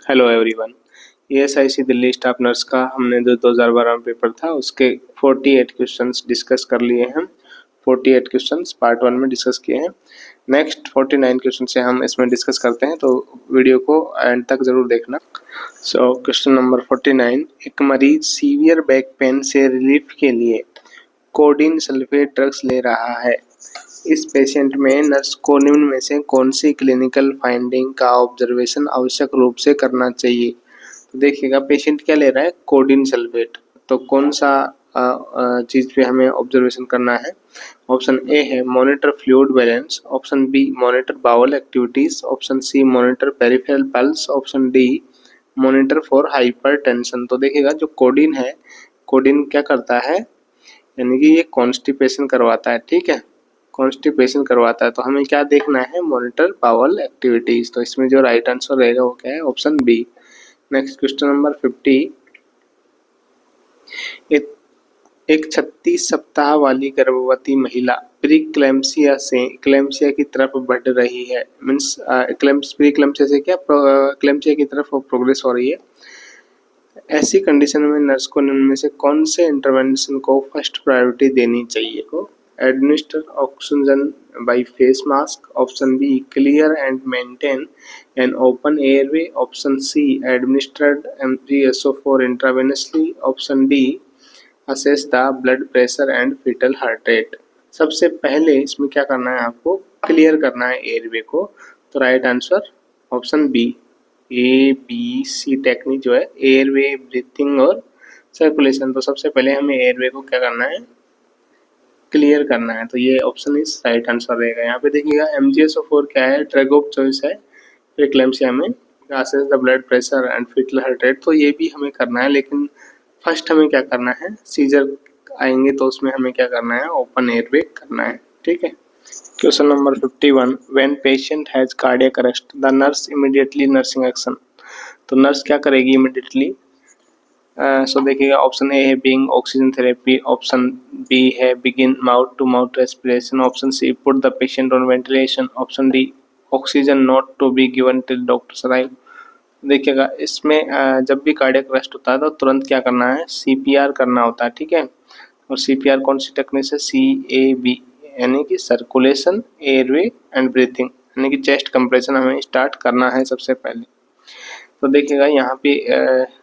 Hello everyone. ASIC Delhi staff nurse का हमने जो 2012 में पेपर था उसके 48 क्वेश्चंस डिस्कस कर लिए हैं। 48 क्वेश्चंस पार्ट 1 में डिस्कस किए हैं। नेक्स्ट 49 क्वेश्चन से हम इसमें डिस्कस करते हैं, तो वीडियो को एंड तक ज़रूर देखना। सो क्वेश्चन नंबर 49, एक मरीज सीवियर बैक पेन से रिलीफ के लिए कोडीन सल्फेट ड्रग्स ले रहा है। इस पेशेंट में नर्स को निम्न में से कौन सी क्लिनिकल फाइंडिंग का ऑब्जर्वेशन आवश्यक रूप से करना चाहिए। तो देखिएगा पेशेंट क्या ले रहा है, कोडीन सल्फेट। तो कौन सा चीज़ पे हमें ऑब्जर्वेशन करना है। ऑप्शन ए है monitor fluid balance, option B monitor bowel activities, option C monitor peripheral pulse, option D monitor for hypertension. तो देखिएगा जो कोडीन है, कोडीन क्या करता है, यानी कि ये कॉन्स्टिपेशन करवाता है। ठीक है, कॉन्स्टिपेशन करवाता है। तो हमें क्या देखना है, मॉनिटर बाउल एक्टिविटीज। तो इसमें जो राइट आंसर रहेगा वो क्या है, option B. Next question number 50, एक 36 सप्ताह वाली गर्भवती महिला प्रीक्लेम्सिया से इक्लेम्सिया की तरफ बढ़ रही है। मीन्स प्रीक्लेम्सिया से क्या क्लेम्सिया की तरफ प्रोग्रेस हो रही है। ऐसी कंडीशन में नर्स को निम्न में से कौन से इंटरवेंशन को फर्स्ट प्रायोरिटी देनी चाहिए। को administer oxygen by face mask, option B clear and maintain an open airway, option C administered MgSO4 intravenously, option D assess the blood pressure and fetal heart rate. सबसे पहले इसमें क्या करना है, आपको क्लियर करना है एयरवे को। तो right answer option B, ABC technique जो है एयरवे, ब्रीथिंग और सर्कुलेशन। तो सबसे पहले हमें एयरवे को क्या करना है, क्लियर करना है। तो ये ऑप्शन इस राइट आंसर रहेगा। यहाँ पे देखिएगा MgSO4 क्या है, ड्रग ऑफ चॉइस है प्रीक्लेम्सिया में। Assess the blood pressure and fetal heart rate, तो ये भी हमें करना है, लेकिन फर्स्ट हमें क्या करना है, सीजर आएंगे तो उसमें हमें क्या करना है, ओपन एयरवे करना है। ठीक है। Question number 51, when patient has cardiac arrest the nurse immediately nursing action. तो नर्स क्या करेगी इमीडिएटली। सो देखिएगा ऑप्शन ए है being oxygen therapy, option B है begin mouth to mouth respiration, option C put the patient on ventilation, option D oxygen not to be given till doctors arrive. देखिएगा इसमें जब भी cardiac arrest होता है तो तुरंत क्या करना है, CPR करना होता है। ठीक है, और CPR कौन सी टेक्निक है, CAB, यानी कि सर्कुलेशन, एयरवे एंड ब्रीथिंग, यानी कि चेस्ट कंप्रेशन हमें स्टार्ट करना है सबसे पहले। तो देखिएगा यहाँ पे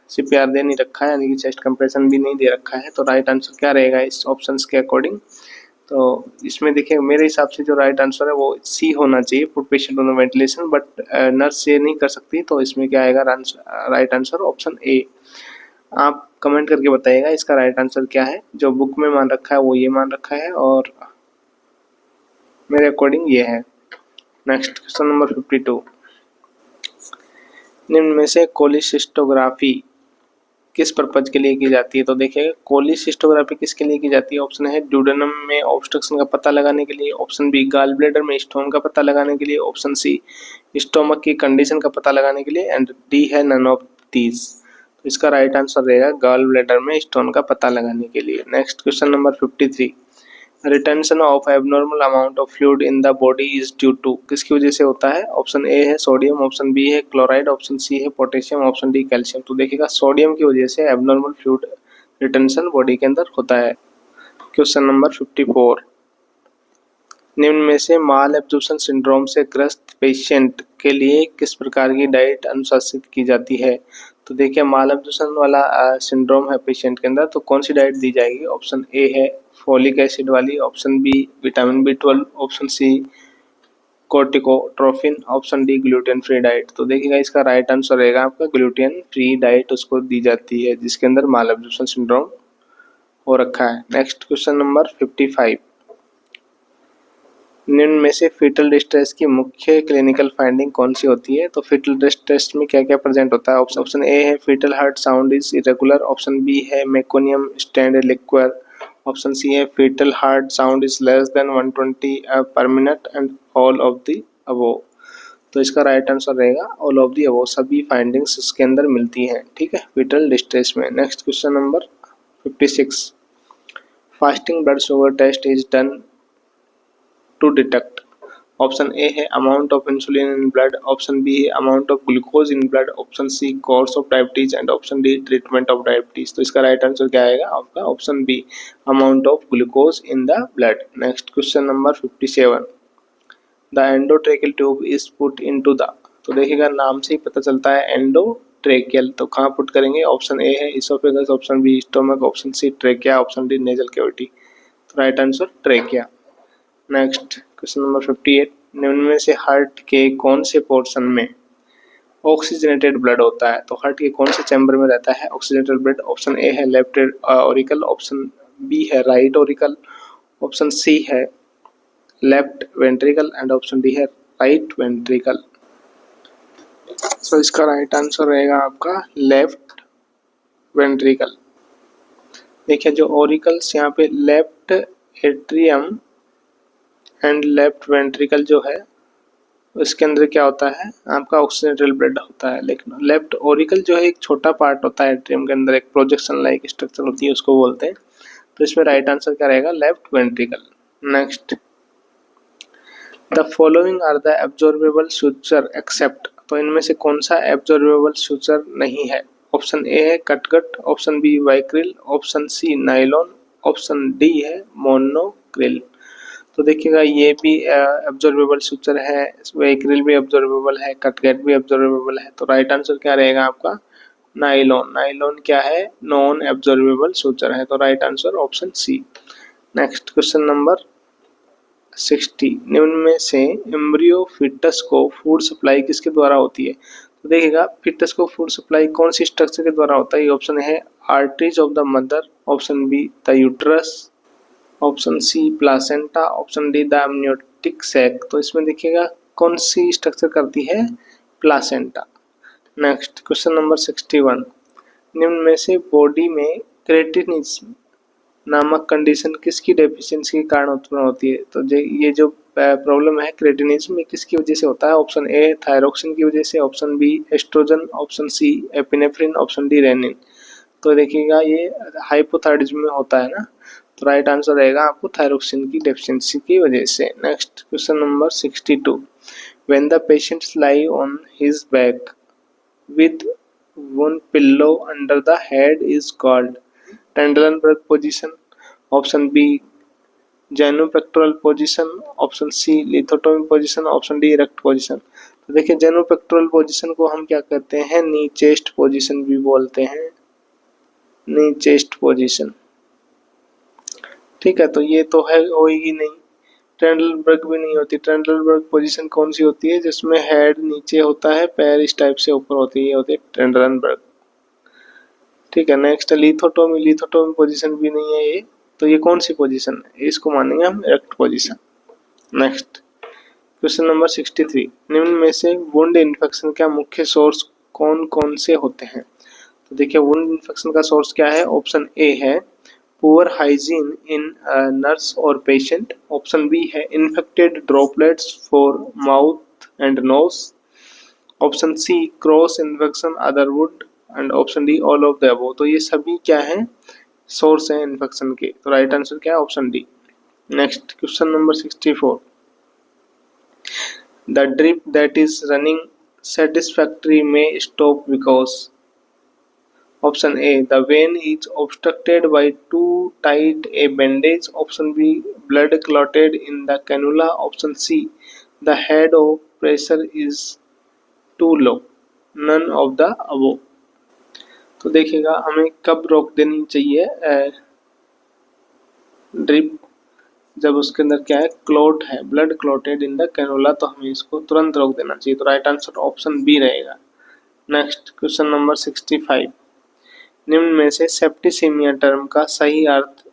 CPR दे नहीं रखा है, यानी कि चेस्ट कंप्रेशन भी नहीं दे रखा है। तो राइट आंसर क्या रहेगा इस ऑप्शंस के अकॉर्डिंग। तो इसमें देखिए मेरे हिसाब से जो राइट आंसर है वो सी होना चाहिए, put patient on ventilation, but nurse ये नहीं कर सकती। तो इसमें क्या आएगा, राइट आंसर ऑप्शन ए। आप कमेंट करके बताइएगा इसका राइट आंसर क्या है। जो बुक में मान रखा है वो ये मान रखा है और मेरे अकॉर्डिंग ये है। नेक्स्ट क्वेश्चन नंबर 52, निम्न में से कोलिसिस्टोग्राफी किस पर्पज के लिए की जाती है। तो देखिए कोलिसिस्टोग्राफी किसके लिए की जाती है। ऑप्शन है ड्यूडेनम में ऑब्स्ट्रक्शन का पता लगाने के लिए, ऑप्शन बी गाल ब्लैडर में स्टोन का पता लगाने के लिए, ऑप्शन सी स्टोमक की कंडीशन का पता लगाने के लिए, एंड डी है नन ऑफ दीज। तो इसका राइट आंसर रहेगा गाल ब्लैडर में स्टोन का पता लगाने के लिए। Next question number 53, retention of abnormal amount of fluid in the body is due to, किसकी वजह से होता है। ऑप्शन ए है सोडियम, ऑप्शन बी है क्लोराइड, ऑप्शन सी है पोटेशियम, ऑप्शन डी कैल्शियम। तो देखिएगा सोडियम की वजह से एबनॉर्मल फ्लूइड रिटेंशन बॉडी के अंदर होता है। क्वेश्चन नंबर 54, निम्न में से माल एब्जॉर्प्शन सिंड्रोम से ग्रस्त पेशेंट के लिए किस प्रकार की डाइट अनुशासित की जाती है। तो देखिए माल एब्जॉर्प्शन वाला सिंड्रोम है पेशेंट के अंदर, तो कौन सी डाइट दी जाएगी। ऑप्शन ए है फोलिक एसिड वाली, option B vitamin B12, option C corticotrophin, option D gluten free diet. तो देखिएगा इसका राइट आंसर रहेगा आपका ग्लूटेन फ्री डाइट उसको दी जाती है जिसके अंदर माल एब्जॉर्प्शन सिंड्रोम हो रखा है। नेक्स्ट क्वेश्चन नंबर 55, निम्न में से फीटल डिस्ट्रेस की मुख्य क्लिनिकल फाइंडिंग कौन सी होती है। तो फीटल डिस्ट्रेस में क्या क्या प्रेजेंट होता है। ऑप्शन ए है foetal heart sound is irregular, option B है meconium stained liquid, option C है foetal heart sound is less than 120 per minute, and all of the above. तो इसका राइट आंसर रहेगा ऑल ऑफ द अबव, सभी findings इसके अंदर मिलती हैं। ठीक है, फीटल डिस्ट्रेस में। Next question number 56, fasting blood sugar test is done to detect. Option A है amount of insulin in blood, option B है amount of glucose in blood, option C course of diabetes and option D treatment of diabetes. तो इसका right answer क्या आएगा आपका option B amount of glucose in the blood. Next question number 57, the endotracheal tube is put into the. तो देखिएगा नाम से ही पता चलता है एंडोट्रेकियल, तो कहाँ पुट करेंगे, ऑप्शन ए है oesophagus, option B stomach, option C trachea, option D nasal cavity. तो right answer trachea. Next question number 58, निम्न में से हार्ट के कौन से पोर्शन में ऑक्सीजनेटेड ब्लड होता है। तो हार्ट के कौन से चैम्बर में रहता है ऑक्सीजनेटेड ब्लड। ऑप्शन ए है लेफ्ट ऑरिकल, ऑप्शन बी है राइट ऑरिकल, ऑप्शन सी है left ventricle and option D है राइट वेंट्रिकल। सो इसका राइट आंसर रहेगा आपका लेफ्ट वेंट्रिकल। देखिए जो ऑरिकल्स यहाँ पे left atrium and left ventricle जो है उसके अंदर क्या होता है आपका ऑक्सीजनेटेड ब्लड होता है, लेकिन लेफ्ट ऑरिकल जो है एक छोटा पार्ट होता है एट्रियम के अंदर, एक प्रोजेक्शन लाइक स्ट्रक्चर होती है उसको बोलते हैं। तो इसमें राइट आंसर क्या रहेगा left ventricle. Next, the following are the absorbable suture except. तो इनमें से कौन सा एब्जॉर्बेबल सुचर नहीं है। ऑप्शन ए है catgut, option B Vicryl, option C nylon, option D है मोनोक्रिल। तो देखिएगा ये भी एब्जॉर्बेबल सुचर है, वाइक्रिल भी एब्जॉर्बेबल है, कटगट भी एब्जॉर्बेबल है। तो राइट आंसर क्या रहेगा आपका नाइलॉन। नाइलॉन क्या है नॉन एब्जॉर्बेबल सुचर है, तो right answer option C. Next question number 60, निम्न में से एम्ब्रियो फिटस को फूड सप्लाई किसके द्वारा होती है। तो देखिएगा फिटस को फूड सप्लाई कौन सी स्ट्रक्चर के द्वारा होता है। ऑप्शन है arteries of the mother, option B the uterus, option C placenta, option D the amniotic sac. तो इसमें देखिएगा कौन सी स्ट्रक्चर करती है प्लासेंटा। नेक्स्ट क्वेश्चन नंबर 61, निम्न में से बॉडी में क्रेटिनिज्म नामक कंडीशन किसकी डेफिशिएंसी के कारण उत्पन्न होती है। तो ये जो प्रॉब्लम है क्रेटिनिज्म किसकी वजह से होता है। ऑप्शन ए थायरोक्सिन की वजह से, option B estrogen, option C epinephrine, option D renin. तो देखिएगा ये हाइपोथायरॉइडिज्म में होता है ना, तो राइट आंसर रहेगा आपको थायरोक्सिन की डेफिशिएंसी की वजह से। Next question number 62, when the patient lie on his back with one pillow under the head is called Trendelenburg position, option B genupectoral position, option C lithotomy position, option D erect position. तो देखिए जेनोपेक्टोरल position को हम क्या कहते हैं नी chest position भी बोलते हैं, नी चेस्ट पोजीशन। ठीक है, तो ये तो है होगी नहीं, टेंडलबर्ग भी नहीं होती। टेंडलबर्ग पोजीशन कौन सी होती है जिसमें हेड नीचे होता है पैर इस टाइप से ऊपर होती है, ये होती है टेंडलबर्ग। ठीक है, नेक्स्ट लिथोटोमी, लिथोटोमी पोजीशन भी नहीं है ये, तो ये कौन सी पोजीशन है, इसको मानेंगे हम erect position. Next question number 63, निम्न में से वुंड इन्फेक्शन का मुख्य सोर्स कौन कौन से होते हैं। तो देखिए वुंड इन्फेक्शन का सोर्स क्या है। ऑप्शन ए है पुअर हाइजीन इन नर्स और पेशेंट, ऑप्शन बी है infected droplets for mouth and nose, option C cross infection other wood and option D all of the above. तो ये सभी क्या है सोर्स है इन्फेक्शन के, तो राइट आंसर क्या है option D. Next question number 64, the drip that is running satisfactory may stop because option A the vein is obstructed by too tight a bandage, option B blood clotted in the cannula, option C the head of pressure is too low, none of the above। तो देखिएगा हमें कब रोक देनी चाहिए drip, जब उसके अंदर क्या है क्लॉट है, blood clotted in the cannula, तो हमें इसको तुरंत रोक देना चाहिए, तो राइट आंसर ऑप्शन बी रहेगा। नेक्स्ट क्वेश्चन नंबर 65, निम्न में से सेप्टिसीमिया टर्म का सही अर्थ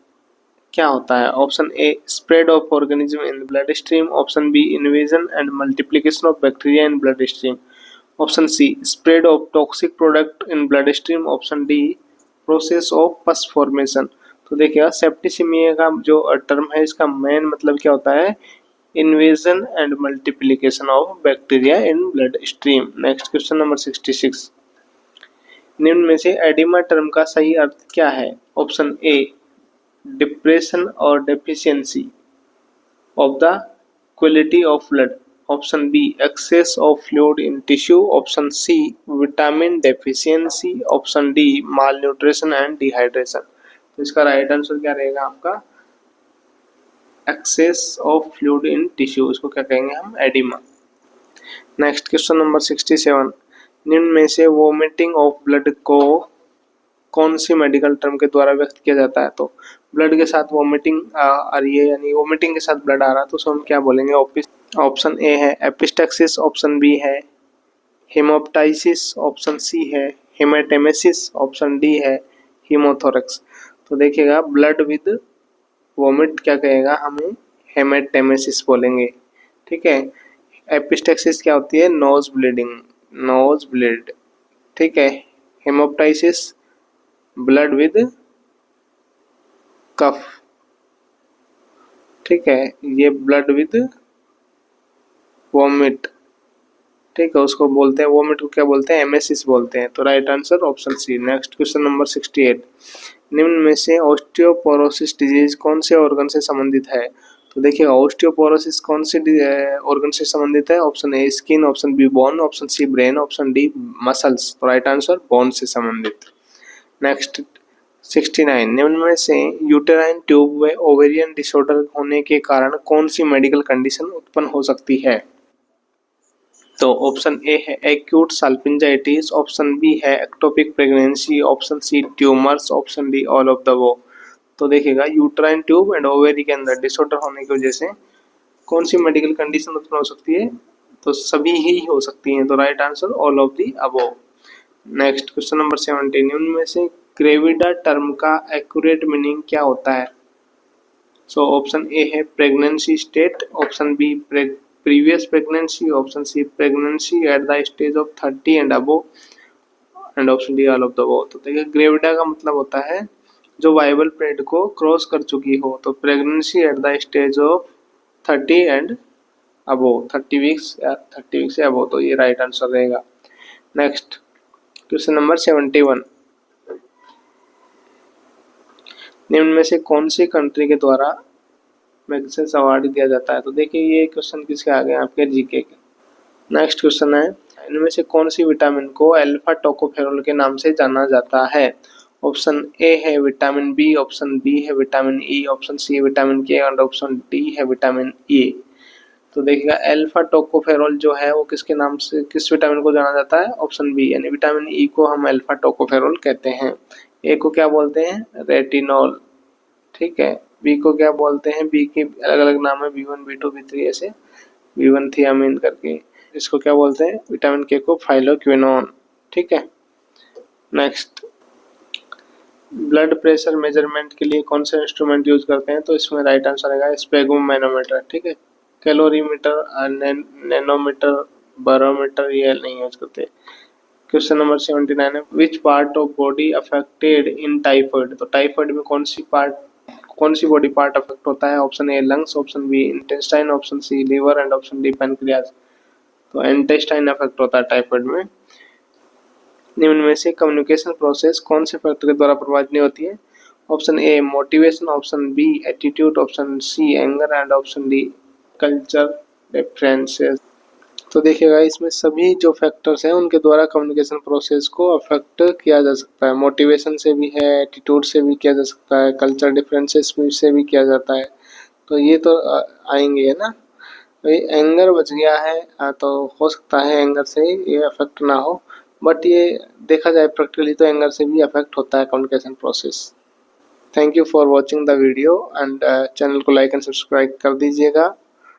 क्या होता है। Option A spread of organism in blood stream, option B invasion and multiplication of bacteria in blood stream, option C spread of toxic product in blood stream, option D process of pus formation. तो देखिएगा septicaemia का जो term है इसका main मतलब क्या होता है invasion and multiplication of bacteria in blood stream. Next question number 66, निम्न में से एडिमा टर्म का सही अर्थ क्या है। ऑप्शन ए डिप्रेशन और deficiency of the quality of blood, option B excess of fluid in tissue, option C vitamin deficiency, option D malnutrition and dehydration. तो इसका राइट आंसर क्या रहेगा आपका excess of fluid in tissue, इसको क्या कहेंगे हम एडिमा। नेक्स्ट क्वेश्चन नंबर 67, निम्न में से वोमिटिंग ऑफ ब्लड को कौन सी मेडिकल टर्म के द्वारा व्यक्त किया जाता है। तो ब्लड के साथ वोमिटिंग आ रही है यानी वोमिटिंग के साथ ब्लड आ रहा है तो उसको हम क्या बोलेंगे। ऑप्शन ए है एपिस्टैक्सिस, ऑप्शन बी है हेमोप्टाइसिस, ऑप्शन सी है हेमाटेमेसिस, ऑप्शन डी है हीमोथोरैक्स। तो देखिएगा ब्लड विद वोमिट क्या कहेगा हमें हेमाटेमेसिस बोलेंगे, ठीक है। एपिस्टैक्सिस क्या होती है नोज ब्लीडिंग, नोज ब्लीड, ठीक है। हेमोप्टाइसिस ब्लड विद कफ, ठीक है। ये ब्लड विद वोमिट, ठीक है, उसको बोलते हैं वोमिट को क्या बोलते हैं एमेसिस बोलते हैं। तो right answer option C. Next question number 68, निम्न में से ऑस्टियोपोरोसिस डिजीज कौन से ऑर्गन से संबंधित है। तो देखिए ऑस्टियोपोरोसिस कौन से ऑर्गन से संबंधित है। Option A skin, option B bone, option C brain, option D muscles. तो राइट आंसर बोन से संबंधित। नेक्स्ट 69, निम्न में से यूटेराइन ट्यूब व ओवेरियन डिसऑर्डर होने के कारण कौन सी मेडिकल कंडीशन उत्पन्न हो सकती है। तो ऑप्शन ए है एक्यूट साल्पिंजाइटिस, ऑप्शन बी है ectopic pregnancy, option C tumours, option D all of the वो। तो देखिएगा यूट्राइन ट्यूब एंड ओवेरी के अंदर डिसऑर्डर होने की वजह से कौन सी मेडिकल कंडीशन उत्पन्न हो सकती है। तो सभी ही हो सकती हैं। तो right answer all of the above. Next question number 70, निम्न में से ग्रेविडा टर्म का एक्यूरेट मीनिंग क्या होता है। सो ऑप्शन ए है pregnancy state, option B previous pregnancy, option C pregnancy at the stage of 30 and above, and option D all of the above. तो देखिए ग्रेविडा का मतलब होता है जो वाइबल पीरियड को क्रॉस कर चुकी हो। तो pregnancy at the stage of 30 and above, 30 weeks या 30 वीक्स से अबव। तो ये राइट आंसर रहेगा। नेक्स्ट क्वेश्चन नंबर 71, निम्न में से कौन सी कंट्री के द्वारा मैग्सेस अवार्ड दिया जाता है। तो देखिए ये क्वेश्चन किसके आ गए आपके जीके के। नेक्स्ट क्वेश्चन है इनमें से कौन सी विटामिन को अल्फा टोकोफेरोल के नाम से जाना जाता है। ऑप्शन ए है विटामिन बी, ऑप्शन बी है vitamin E, option C vitamin K और ऑप्शन डी है विटामिन ए। तो देखिएगा अल्फा टोकोफेरोल जो है वो किसके नाम से किस विटामिन को जाना जाता है। ऑप्शन बी यानी विटामिन ई को हम अल्फा टोकोफेरोल कहते हैं। ए को क्या बोलते हैं रेटिनॉल, ठीक है। बी को क्या बोलते हैं, बी के अलग अलग नाम है B1 B2 B3 ऐसे, B1 थियामिन करके। इसको क्या बोलते हैं विटामिन के को फाइलोक्विनोन, ठीक है। नेक्स्ट ब्लड प्रेशर मेजरमेंट के लिए कौन सा इंस्ट्रूमेंट यूज करते हैं। तो इसमें राइट आंसर आएगा स्पेगोमैनोमीटर, ठीक है। कैलोरीमीटर, नैनोमीटर, बैरोमीटर ये नहीं यूज करते। क्वेश्चन नंबर 79 है which part of body affected in typhoid. तो टाइफाइड में कौन सी बॉडी पार्ट अफेक्ट होता है। Option A lungs, option B intestine, option C liver and option D pancreas. तो इंटेस्टाइन अफेक्ट होता है टाइफाइड में। निम्न में से कम्युनिकेशन प्रोसेस कौन से फैक्टर के द्वारा प्रभावित नहीं होती है। Option A motivation, option B attitude, option C anger and option D culture differences. तो देखिएगा इसमें सभी जो फैक्टर्स हैं उनके द्वारा कम्युनिकेशन प्रोसेस को अफेक्ट किया जा सकता है। मोटिवेशन से भी है, एटीट्यूड से भी किया जा सकता है, कल्चर डिफरेंसेस से भी किया जाता है। तो ये तो आएंगे है ना। तो ये एंगर बच गया है तो हो सकता है एंगर से ये अफेक्ट ना हो, बट ये देखा जाए प्रैक्टिकली तो एंगर से भी अफेक्ट होता है communication process. Thank you for watching the video and channel को लाइक एंड सब्सक्राइब कर दीजिएगा।